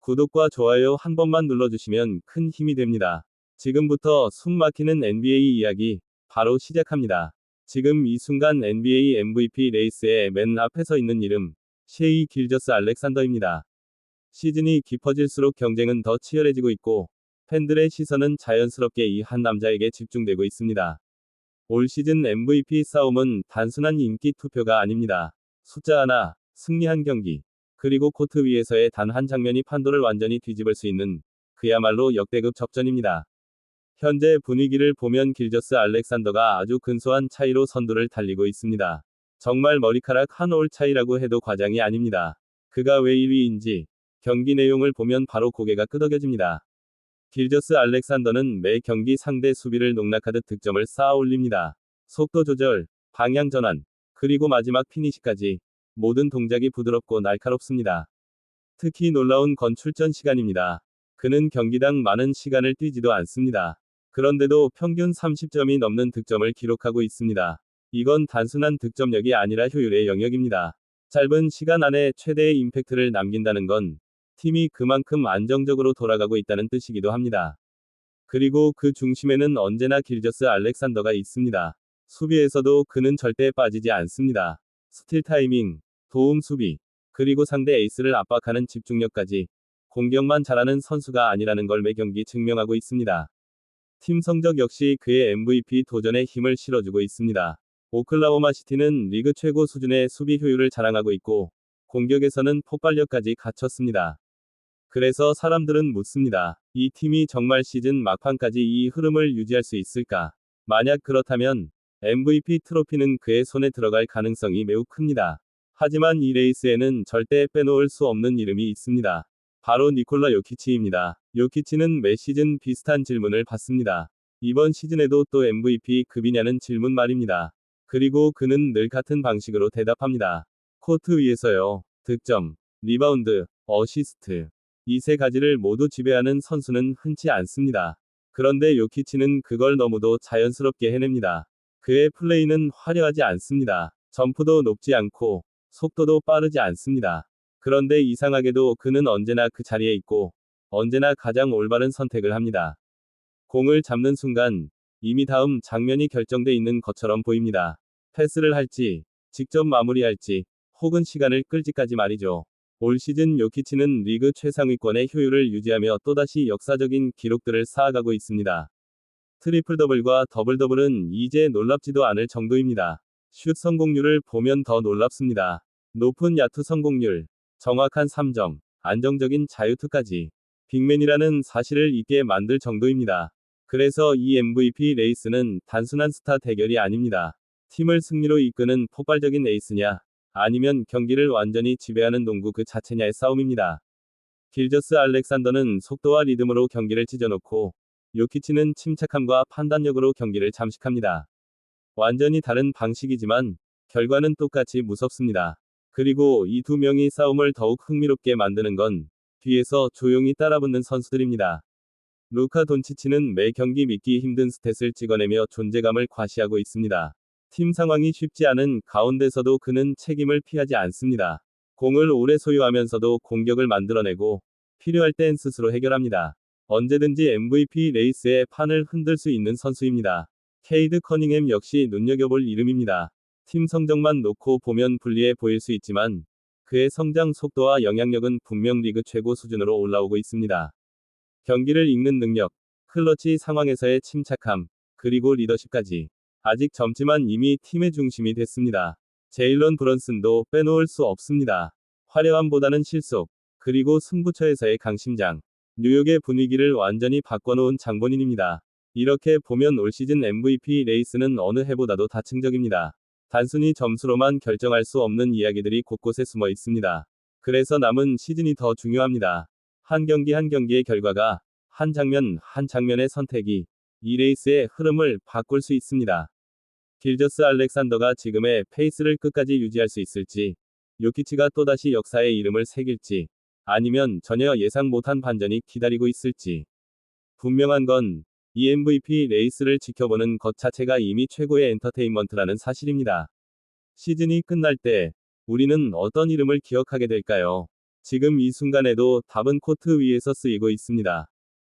구독과 좋아요 한 번만 눌러주시면 큰 힘이 됩니다. 지금부터 숨 막히는 NBA 이야기 바로 시작합니다. 지금 이 순간 NBA MVP 레이스의 맨 앞에 서 있는 이름, 셰이 길저스 알렉산더입니다. 시즌이 깊어질수록 경쟁은 더 치열해지고 있고, 팬들의 시선은 자연스럽게 이 한 남자에게 집중되고 있습니다. 올 시즌 MVP 싸움은 단순한 인기 투표가 아닙니다. 숫자 하나, 승리한 경기, 그리고 코트 위에서의 단 한 장면이 판도를 완전히 뒤집을 수 있는 그야말로 역대급 접전입니다. 현재 분위기를 보면 길저스 알렉산더가 아주 근소한 차이로 선두를 달리고 있습니다. 정말 머리카락 한 올 차이라고 해도 과장이 아닙니다. 그가 왜 1위인지 경기 내용을 보면 바로 고개가 끄덕여집니다. 길저스 알렉산더는 매 경기 상대 수비를 농락하듯 득점을 쌓아 올립니다. 속도 조절, 방향 전환, 그리고 마지막 피니시까지 모든 동작이 부드럽고 날카롭습니다. 특히 놀라운 건 출전 시간입니다. 그는 경기당 많은 시간을 뛰지도 않습니다. 그런데도 평균 30점이 넘는 득점을 기록하고 있습니다. 이건 단순한 득점력이 아니라 효율의 영역입니다. 짧은 시간 안에 최대의 임팩트를 남긴다는 건 팀이 그만큼 안정적으로 돌아가고 있다는 뜻이기도 합니다. 그리고 그 중심에는 언제나 길저스 알렉산더가 있습니다. 수비에서도 그는 절대 빠지지 않습니다. 스틸 타이밍, 도움 수비, 그리고 상대 에이스를 압박하는 집중력까지 공격만 잘하는 선수가 아니라는 걸 매 경기 증명하고 있습니다. 팀 성적 역시 그의 MVP 도전에 힘을 실어주고 있습니다. 오클라호마 시티는 리그 최고 수준의 수비 효율을 자랑하고 있고, 공격에서는 폭발력까지 갖췄습니다. 그래서 사람들은 묻습니다. 이 팀이 정말 시즌 막판까지 이 흐름을 유지할 수 있을까? 만약 그렇다면 MVP 트로피는 그의 손에 들어갈 가능성이 매우 큽니다. 하지만 이 레이스에는 절대 빼놓을 수 없는 이름이 있습니다. 바로 니콜라 요키치입니다. 요키치는 매 시즌 비슷한 질문을 받습니다. 이번 시즌에도 또 MVP급이냐는 질문 말입니다. 그리고 그는 늘 같은 방식으로 대답합니다. 코트 위에서요. 득점, 리바운드, 어시스트. 이 세 가지를 모두 지배하는 선수는 흔치 않습니다. 그런데 요키치는 그걸 너무도 자연스럽게 해냅니다. 그의 플레이는 화려하지 않습니다. 점프도 높지 않고, 속도도 빠르지 않습니다. 그런데 이상하게도 그는 언제나 그 자리에 있고, 언제나 가장 올바른 선택을 합니다. 공을 잡는 순간, 이미 다음 장면이 결정돼 있는 것처럼 보입니다. 패스를 할지, 직접 마무리할지, 혹은 시간을 끌지까지 말이죠. 올 시즌 요키치는 리그 최상위권의 효율을 유지하며 또다시 역사적인 기록들을 쌓아가고 있습니다. 트리플 더블과 더블 더블은 이제 놀랍지도 않을 정도입니다. 슛 성공률을 보면 더 놀랍습니다. 높은 야투 성공률, 정확한 3점, 안정적인 자유투까지 빅맨이라는 사실을 잊게 만들 정도입니다. 그래서 이 MVP 레이스는 단순한 스타 대결이 아닙니다. 팀을 승리로 이끄는 폭발적인 에이스냐, 아니면 경기를 완전히 지배하는 농구 그 자체냐의 싸움입니다. 길저스 알렉산더는 속도와 리듬으로 경기를 찢어놓고, 요키치는 침착함과 판단력으로 경기를 잠식합니다. 완전히 다른 방식이지만 결과는 똑같이 무섭습니다. 그리고 이 두 명이 싸움을 더욱 흥미롭게 만드는 건 뒤에서 조용히 따라붙는 선수들입니다. 루카 돈치치는 매 경기 믿기 힘든 스탯을 찍어내며 존재감을 과시하고 있습니다. 팀 상황이 쉽지 않은 가운데서도 그는 책임을 피하지 않습니다. 공을 오래 소유하면서도 공격을 만들어내고, 필요할 땐 스스로 해결합니다. 언제든지 MVP 레이스의 판을 흔들 수 있는 선수입니다. 케이드 커닝햄 역시 눈여겨볼 이름입니다. 팀 성적만 놓고 보면 불리해 보일 수 있지만, 그의 성장 속도와 영향력은 분명 리그 최고 수준으로 올라오고 있습니다. 경기를 읽는 능력, 클러치 상황에서의 침착함, 그리고 리더십까지. 아직 젊지만 이미 팀의 중심이 됐습니다. 제일런 브런슨도 빼놓을 수 없습니다. 화려함보다는 실속, 그리고 승부처에서의 강심장. 뉴욕의 분위기를 완전히 바꿔놓은 장본인입니다. 이렇게 보면 올 시즌 MVP 레이스는 어느 해보다도 다층적입니다. 단순히 점수로만 결정할 수 없는 이야기들이 곳곳에 숨어 있습니다. 그래서 남은 시즌이 더 중요합니다. 한 경기 한 경기의 결과가, 한 장면 한 장면의 선택이 이 레이스의 흐름을 바꿀 수 있습니다. 길저스 알렉산더가 지금의 페이스를 끝까지 유지할 수 있을지, 요키치가 또다시 역사의 이름을 새길지, 아니면 전혀 예상 못한 반전이 기다리고 있을지. 분명한 건 이 MVP 레이스를 지켜보는 것 자체가 이미 최고의 엔터테인먼트라는 사실입니다. 시즌이 끝날 때 우리는 어떤 이름을 기억하게 될까요? 지금 이 순간에도 답은 코트 위에서 쓰이고 있습니다.